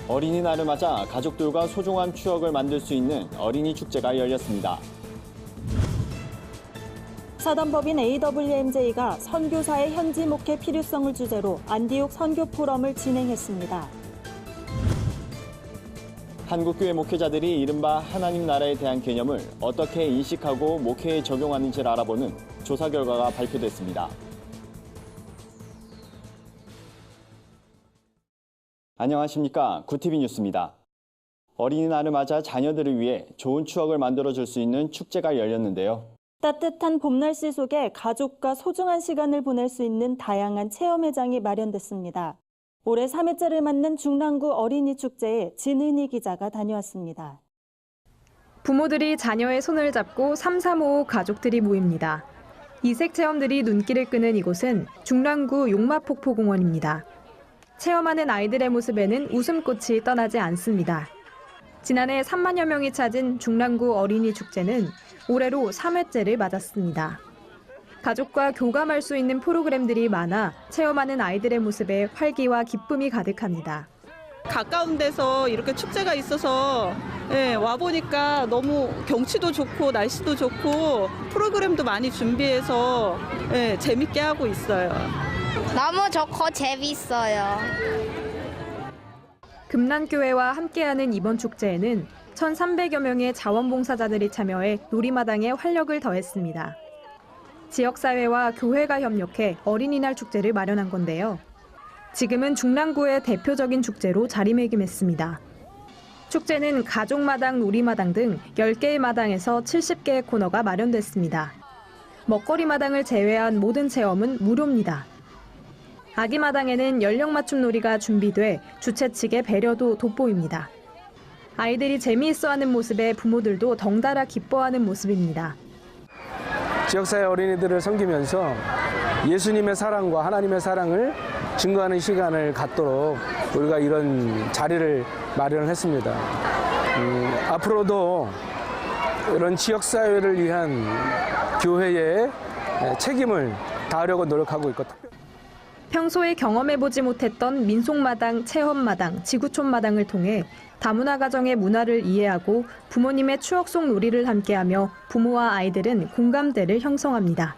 어린이날을 맞아 가족들과 소중한 추억을 만들 수 있는 어린이 축제가 열렸습니다. 사단법인 AWMJ가 선교사의 현지 목회 필요성을 주제로 안디옥 선교 포럼을 진행했습니다. 한국교회 목회자들이 이른바 하나님 나라에 대한 개념을 어떻게 인식하고 목회에 적용하는지를 알아보는 조사 결과가 발표됐습니다. 안녕하십니까. 구티비 뉴스입니다. 어린이날을 맞아 자녀들을 위해 좋은 추억을 만들어줄 수 있는 축제가 열렸는데요. 따뜻한 봄 날씨 속에 가족과 소중한 시간을 보낼 수 있는 다양한 체험회장이 마련됐습니다. 올해 3회째를 맞는 중랑구 어린이 축제에 진은희 기자가 다녀왔습니다. 부모들이 자녀의 손을 잡고 삼삼오오 가족들이 모입니다. 이색 체험들이 눈길을 끄는 이곳은 중랑구 용마폭포공원입니다. 체험하는 아이들의 모습에는 웃음꽃이 떠나지 않습니다. 지난해 3만여 명이 찾은 중랑구 어린이 축제는 올해로 3회째를 맞았습니다. 가족과 교감할 수 있는 프로그램들이 많아 체험하는 아이들의 모습에 활기와 기쁨이 가득합니다. 가까운 데서 이렇게 축제가 있어서 와보니까 너무 경치도 좋고 날씨도 좋고 프로그램도 많이 준비해서 재밌게 하고 있어요. 너무 좋고 재밌어요. 금난교회와 함께하는 이번 축제에는 1,300여 명의 자원봉사자들이 참여해 놀이마당에 활력을 더했습니다. 지역사회와 교회가 협력해 어린이날 축제를 마련한 건데요. 지금은 중랑구의 대표적인 축제로 자리매김했습니다. 축제는 가족마당, 놀이마당 등 10개의 마당에서 70개의 코너가 마련됐습니다. 먹거리 마당을 제외한 모든 체험은 무료입니다. 아기 마당에는 연령 맞춤 놀이가 준비돼 주최 측의 배려도 돋보입니다. 아이들이 재미있어하는 모습에 부모들도 덩달아 기뻐하는 모습입니다. 지역사회 어린이들을 섬기면서 예수님의 사랑과 하나님의 사랑을 증거하는 시간을 갖도록 우리가 이런 자리를 마련을 했습니다. 앞으로도 이런 지역사회를 위한 교회의 책임을 다하려고 노력하고 있고 평소에 경험해보지 못했던 민속마당, 체험마당, 지구촌마당을 통해 다문화 가정의 문화를 이해하고 부모님의 추억 속 놀이를 함께하며 부모와 아이들은 공감대를 형성합니다.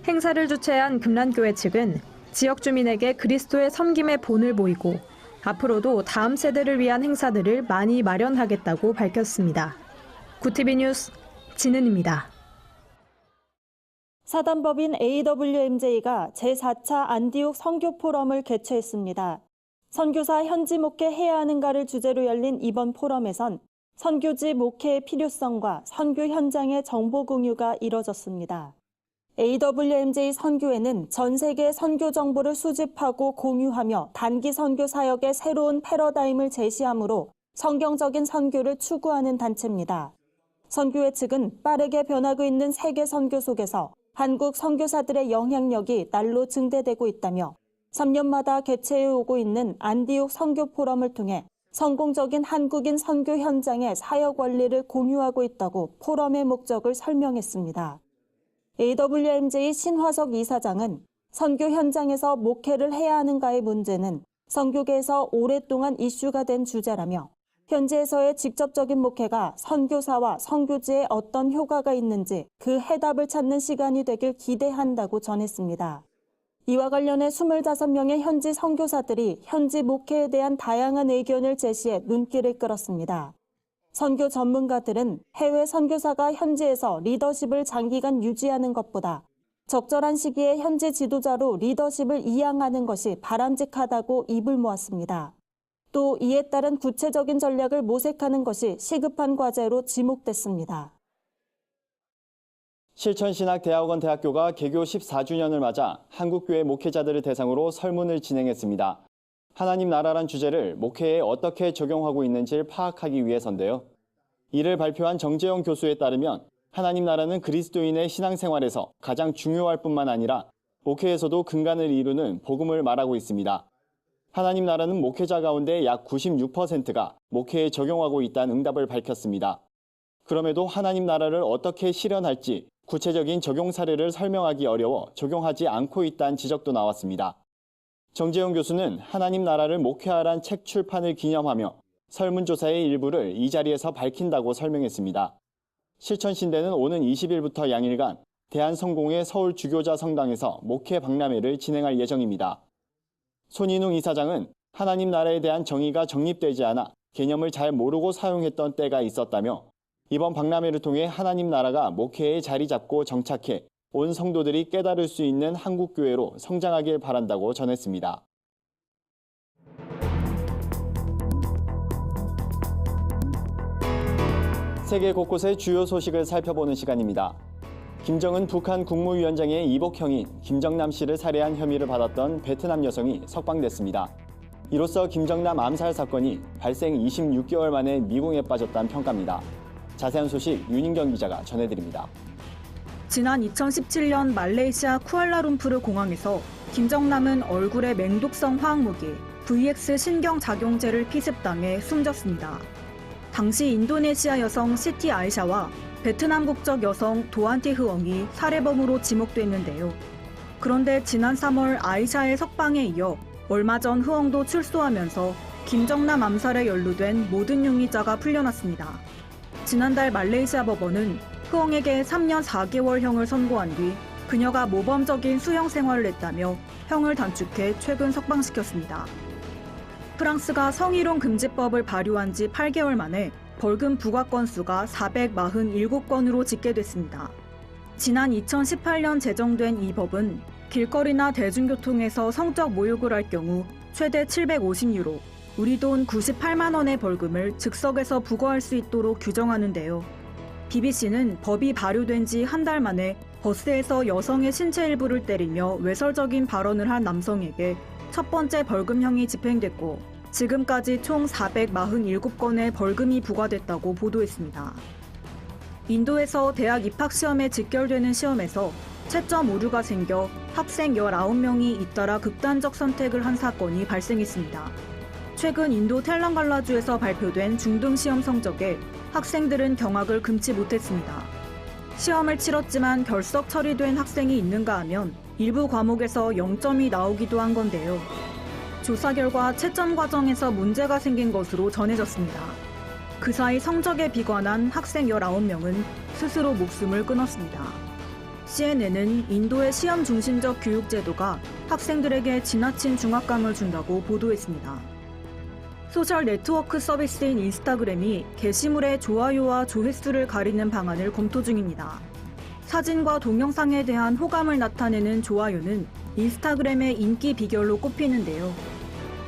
행사를 주최한 금난교회 측은 지역 주민에게 그리스도의 섬김의 본을 보이고 앞으로도 다음 세대를 위한 행사들을 많이 마련하겠다고 밝혔습니다. 구티비 뉴스 진은입니다. 사단법인 AWMJ가 제4차 안디옥 선교 포럼을 개최했습니다. 선교사 현지 목회 해야 하는가를 주제로 열린 이번 포럼에선 선교지 목회의 필요성과 선교 현장의 정보 공유가 이뤄졌습니다. AWMJ 선교회는 전 세계 선교 정보를 수집하고 공유하며 단기 선교 사역의 새로운 패러다임을 제시하므로 성경적인 선교를 추구하는 단체입니다. 선교회 측은 빠르게 변하고 있는 세계 선교 속에서 한국 선교사들의 영향력이 날로 증대되고 있다며 3년마다 개최해 오고 있는 안디옥 선교 포럼을 통해 성공적인 한국인 선교 현장의 사역 원리를 공유하고 있다고 포럼의 목적을 설명했습니다. AWMJ 신화석 이사장은 선교 현장에서 목회를 해야 하는가의 문제는 선교계에서 오랫동안 이슈가 된 주제라며 현지에서의 직접적인 목회가 선교사와 선교지에 어떤 효과가 있는지 그 해답을 찾는 시간이 되길 기대한다고 전했습니다. 이와 관련해 25명의 현지 선교사들이 현지 목회에 대한 다양한 의견을 제시해 눈길을 끌었습니다. 선교 전문가들은 해외 선교사가 현지에서 리더십을 장기간 유지하는 것보다 적절한 시기에 현지 지도자로 리더십을 이양하는 것이 바람직하다고 입을 모았습니다. 또 이에 따른 구체적인 전략을 모색하는 것이 시급한 과제로 지목됐습니다. 실천신학대학원 대학교가 개교 14주년을 맞아 한국교회 목회자들을 대상으로 설문을 진행했습니다. 하나님 나라란 주제를 목회에 어떻게 적용하고 있는지를 파악하기 위해서인데요. 이를 발표한 정재영 교수에 따르면 하나님 나라는 그리스도인의 신앙생활에서 가장 중요할 뿐만 아니라 목회에서도 근간을 이루는 복음을 말하고 있습니다. 하나님 나라는 목회자 가운데 약 96%가 목회에 적용하고 있다는 응답을 밝혔습니다. 그럼에도 하나님 나라를 어떻게 실현할지 구체적인 적용 사례를 설명하기 어려워 적용하지 않고 있다는 지적도 나왔습니다. 정재용 교수는 하나님 나라를 목회하란 책 출판을 기념하며 설문조사의 일부를 이 자리에서 밝힌다고 설명했습니다. 실천신대는 오는 20일부터 양일간 대한성공회 서울 주교자 성당에서 목회 박람회를 진행할 예정입니다. 손인웅 이사장은 하나님 나라에 대한 정의가 정립되지 않아 개념을 잘 모르고 사용했던 때가 있었다며 이번 박람회를 통해 하나님 나라가 목회에 자리 잡고 정착해 온 성도들이 깨달을 수 있는 한국교회로 성장하길 바란다고 전했습니다. 세계 곳곳의 주요 소식을 살펴보는 시간입니다. 김정은 북한 국무위원장의 이복형인 김정남 씨를 살해한 혐의를 받았던 베트남 여성이 석방됐습니다. 이로써 김정남 암살 사건이 발생 26개월 만에 미궁에 빠졌다는 평가입니다. 자세한 소식 윤인경 기자가 전해드립니다. 지난 2017년 말레이시아 쿠알라룸푸르 공항에서 김정남은 얼굴에 맹독성 화학무기 VX 신경작용제를 피습당해 숨졌습니다. 당시 인도네시아 여성 시티 아이샤와 베트남 국적 여성 도안티 흐엉이 살해범으로 지목됐는데요. 그런데 지난 3월 아이샤의 석방에 이어 얼마 전 흐엉도 출소하면서 김정남 암살에 연루된 모든 용의자가 풀려났습니다. 지난달 말레이시아 법원은 흐엉에게 3년 4개월형을 선고한 뒤 그녀가 모범적인 수용 생활을 했다며 형을 단축해 최근 석방시켰습니다. 프랑스가 성희롱 금지법을 발효한 지 8개월 만에 벌금 부과 건수가 447건으로 집계됐습니다. 지난 2018년 제정된 이 법은 길거리나 대중교통에서 성적 모욕을 할 경우 최대 750유로, 우리 돈 98만 원의 벌금을 즉석에서 부과할 수 있도록 규정하는데요. BBC는 법이 발효된 지 한 달 만에 버스에서 여성의 신체 일부를 때리며 외설적인 발언을 한 남성에게 첫 번째 벌금형이 집행됐고 지금까지 총 447건의 벌금이 부과됐다고 보도했습니다. 인도에서 대학 입학시험에 직결되는 시험에서 채점 오류가 생겨 학생 19명이 잇따라 극단적 선택을 한 사건이 발생했습니다. 최근 인도 텔랑갈라주에서 발표된 중등시험 성적에 학생들은 경악을 금치 못했습니다. 시험을 치렀지만 결석 처리된 학생이 있는가 하면 일부 과목에서 0점이 나오기도 한 건데요. 조사 결과 채점 과정에서 문제가 생긴 것으로 전해졌습니다. 그 사이 성적에 비관한 학생 19명은 스스로 목숨을 끊었습니다. CNN은 인도의 시험 중심적 교육 제도가 학생들에게 지나친 중압감을 준다고 보도했습니다. 소셜 네트워크 서비스인 인스타그램이 게시물의 좋아요와 조회수를 가리는 방안을 검토 중입니다. 사진과 동영상에 대한 호감을 나타내는 좋아요는 인스타그램의 인기 비결로 꼽히는데요.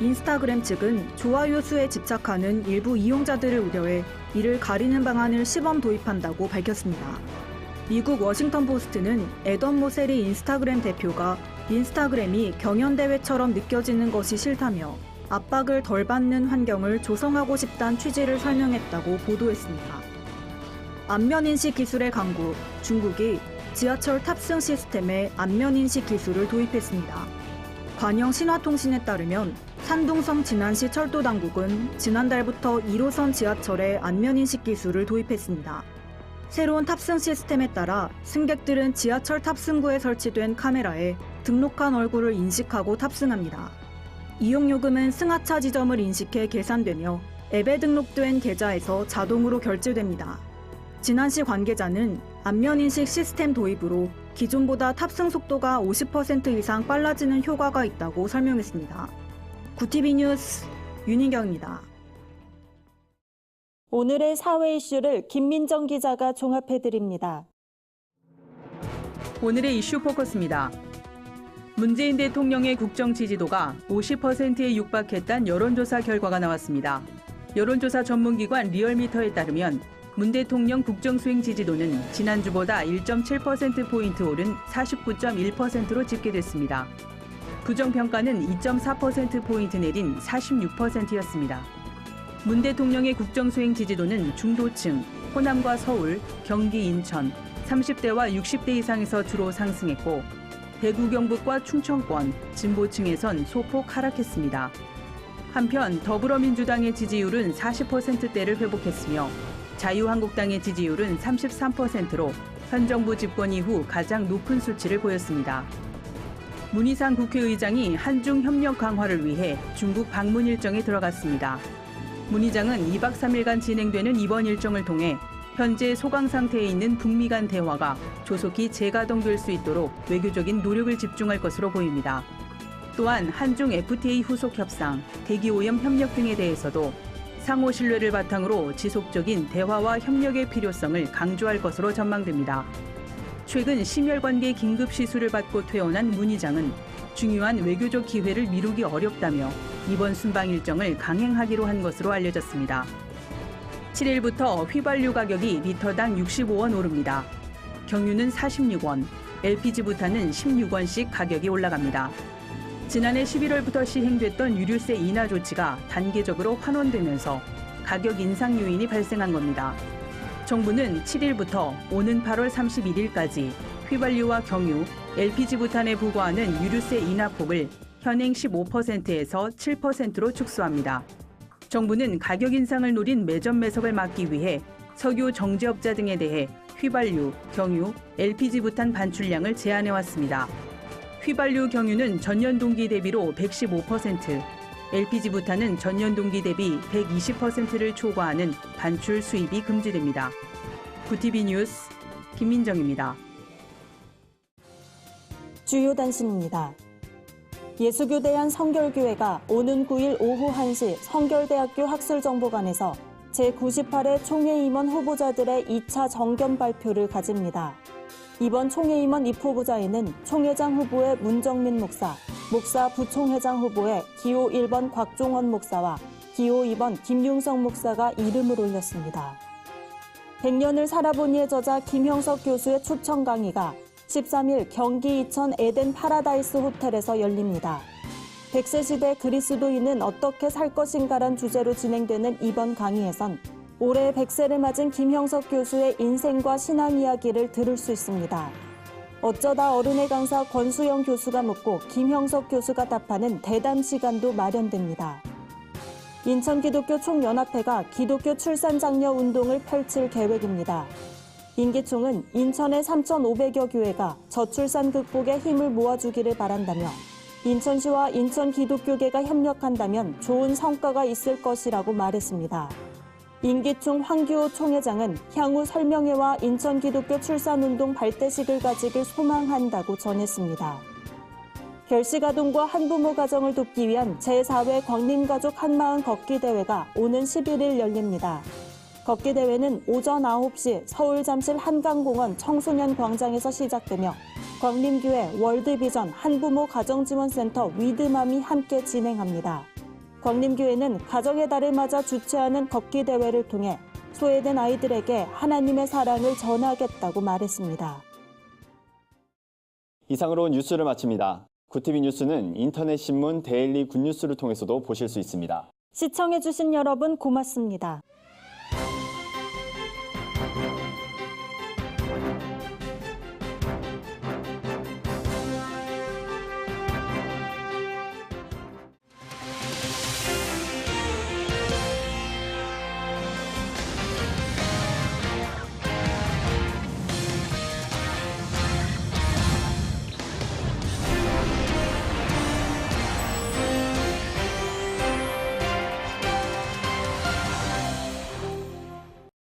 인스타그램 측은 좋아요 수에 집착하는 일부 이용자들을 우려해 이를 가리는 방안을 시범 도입한다고 밝혔습니다. 미국 워싱턴 포스트는 애덤 모셀이 인스타그램 대표가 인스타그램이 경연대회처럼 느껴지는 것이 싫다며 압박을 덜 받는 환경을 조성하고 싶다는 취지를 설명했다고 보도했습니다. 안면인식 기술의 강국, 중국이 지하철 탑승 시스템에 안면인식 기술을 도입했습니다. 관영 신화통신에 따르면 산둥성 진안시 철도당국은 지난달부터 1호선 지하철에 안면인식 기술을 도입했습니다. 새로운 탑승 시스템에 따라 승객들은 지하철 탑승구에 설치된 카메라에 등록한 얼굴을 인식하고 탑승합니다. 이용요금은 승하차 지점을 인식해 계산되며 앱에 등록된 계좌에서 자동으로 결제됩니다. 진안시 관계자는 안면인식 시스템 도입으로 기존보다 탑승 속도가 50% 이상 빨라지는 효과가 있다고 설명했습니다. 구티비 뉴스 윤희경입니다. 오늘의 사회 이슈를 김민정 기자가 종합해드립니다. 오늘의 이슈 포커스입니다. 문재인 대통령의 국정 지지도가 50%에 육박했다는 여론조사 결과가 나왔습니다. 여론조사 전문기관 리얼미터에 따르면 문 대통령 국정수행 지지도는 지난주보다 1.7%포인트 오른 49.1%로 집계됐습니다. 부정평가는 2.4%포인트 내린 46%였습니다. 문 대통령의 국정수행 지지도는 중도층, 호남과 서울, 경기, 인천, 30대와 60대 이상에서 주로 상승했고 대구 경북과 충청권, 진보층에선 소폭 하락했습니다. 한편 더불어민주당의 지지율은 40%대를 회복했으며 자유한국당의 지지율은 33%로 현 정부 집권 이후 가장 높은 수치를 보였습니다. 문희상 국회의장이 한중 협력 강화를 위해 중국 방문 일정에 들어갔습니다. 문 의장은 2박 3일간 진행되는 이번 일정을 통해 현재 소강 상태에 있는 북미 간 대화가 조속히 재가동될 수 있도록 외교적인 노력을 집중할 것으로 보입니다. 또한 한중 FTA 후속 협상, 대기오염 협력 등에 대해서도 상호 신뢰를 바탕으로 지속적인 대화와 협력의 필요성을 강조할 것으로 전망됩니다. 최근 심혈관계 긴급 시술을 받고 퇴원한 문 의장은 중요한 외교적 기회를 미루기 어렵다며 이번 순방 일정을 강행하기로 한 것으로 알려졌습니다. 7일부터 휘발유 가격이 리터당 65원 오릅니다. 경유는 46원, LPG 부탄은 16원씩 가격이 올라갑니다. 지난해 11월부터 시행됐던 유류세 인하 조치가 단계적으로 환원되면서 가격 인상 요인이 발생한 겁니다. 정부는 7일부터 오는 8월 31일까지 휘발유와 경유, LPG 부탄에 부과하는 유류세 인하폭을 현행 15%에서 7%로 축소합니다. 정부는 가격 인상을 노린 매점 매석을 막기 위해 석유 정제업자 등에 대해 휘발유, 경유, LPG 부탄 반출량을 제한해왔습니다. 휘발유, 경유는 전년 동기 대비로 115%, LPG 부탄은 전년 동기 대비 120%를 초과하는 반출 수입이 금지됩니다. 구티비 뉴스 김민정입니다. 주요 단신입니다. 예수교대한 성결교회가 오는 9일 오후 1시 성결대학교 학술정보관에서 제98회 총회 임원 후보자들의 2차 정견 발표를 가집니다. 이번 총회 임원 입후보자에는 총회장 후보의 문정민 목사, 목사 부총회장 후보의 기호 1번 곽종원 목사와 기호 2번 김융성 목사가 이름을 올렸습니다. 100년을 살아보니의 저자 김형석 교수의 초청 강의가 13일 경기 이천 에덴 파라다이스 호텔에서 열립니다. 100세 시대 그리스도인은 어떻게 살 것인가란 주제로 진행되는 이번 강의에선 올해 100세를 맞은 김형석 교수의 인생과 신앙 이야기를 들을 수 있습니다. 어쩌다 어른의 강사 권수영 교수가 묻고 김형석 교수가 답하는 대담 시간도 마련됩니다. 인천기독교 총연합회가 기독교 출산장려 운동을 펼칠 계획입니다. 인기총은 인천의 3,500여 교회가 저출산 극복에 힘을 모아주기를 바란다며 인천시와 인천기독교계가 협력한다면 좋은 성과가 있을 것이라고 말했습니다. 인기총 황규호 총회장은 향후 설명회와 인천기독교 출산운동 발대식을 가지길 소망한다고 전했습니다. 결시가동과 한부모 가정을 돕기 위한 제4회 광림가족 한마음 걷기 대회가 오는 11일 열립니다. 걷기 대회는 오전 9시 서울 잠실 한강공원 청소년 광장에서 시작되며 광림교회 월드비전 한부모 가정지원센터 위드맘이 함께 진행합니다. 광림교회는 가정의 달을 맞아 주최하는 걷기 대회를 통해 소외된 아이들에게 하나님의 사랑을 전하겠다고 말했습니다. 이상으로 뉴스를 마칩니다. 구티비 뉴스는 인터넷 신문 데일리 굿뉴스를 통해서도 보실 수 있습니다. 시청해주신 여러분 고맙습니다.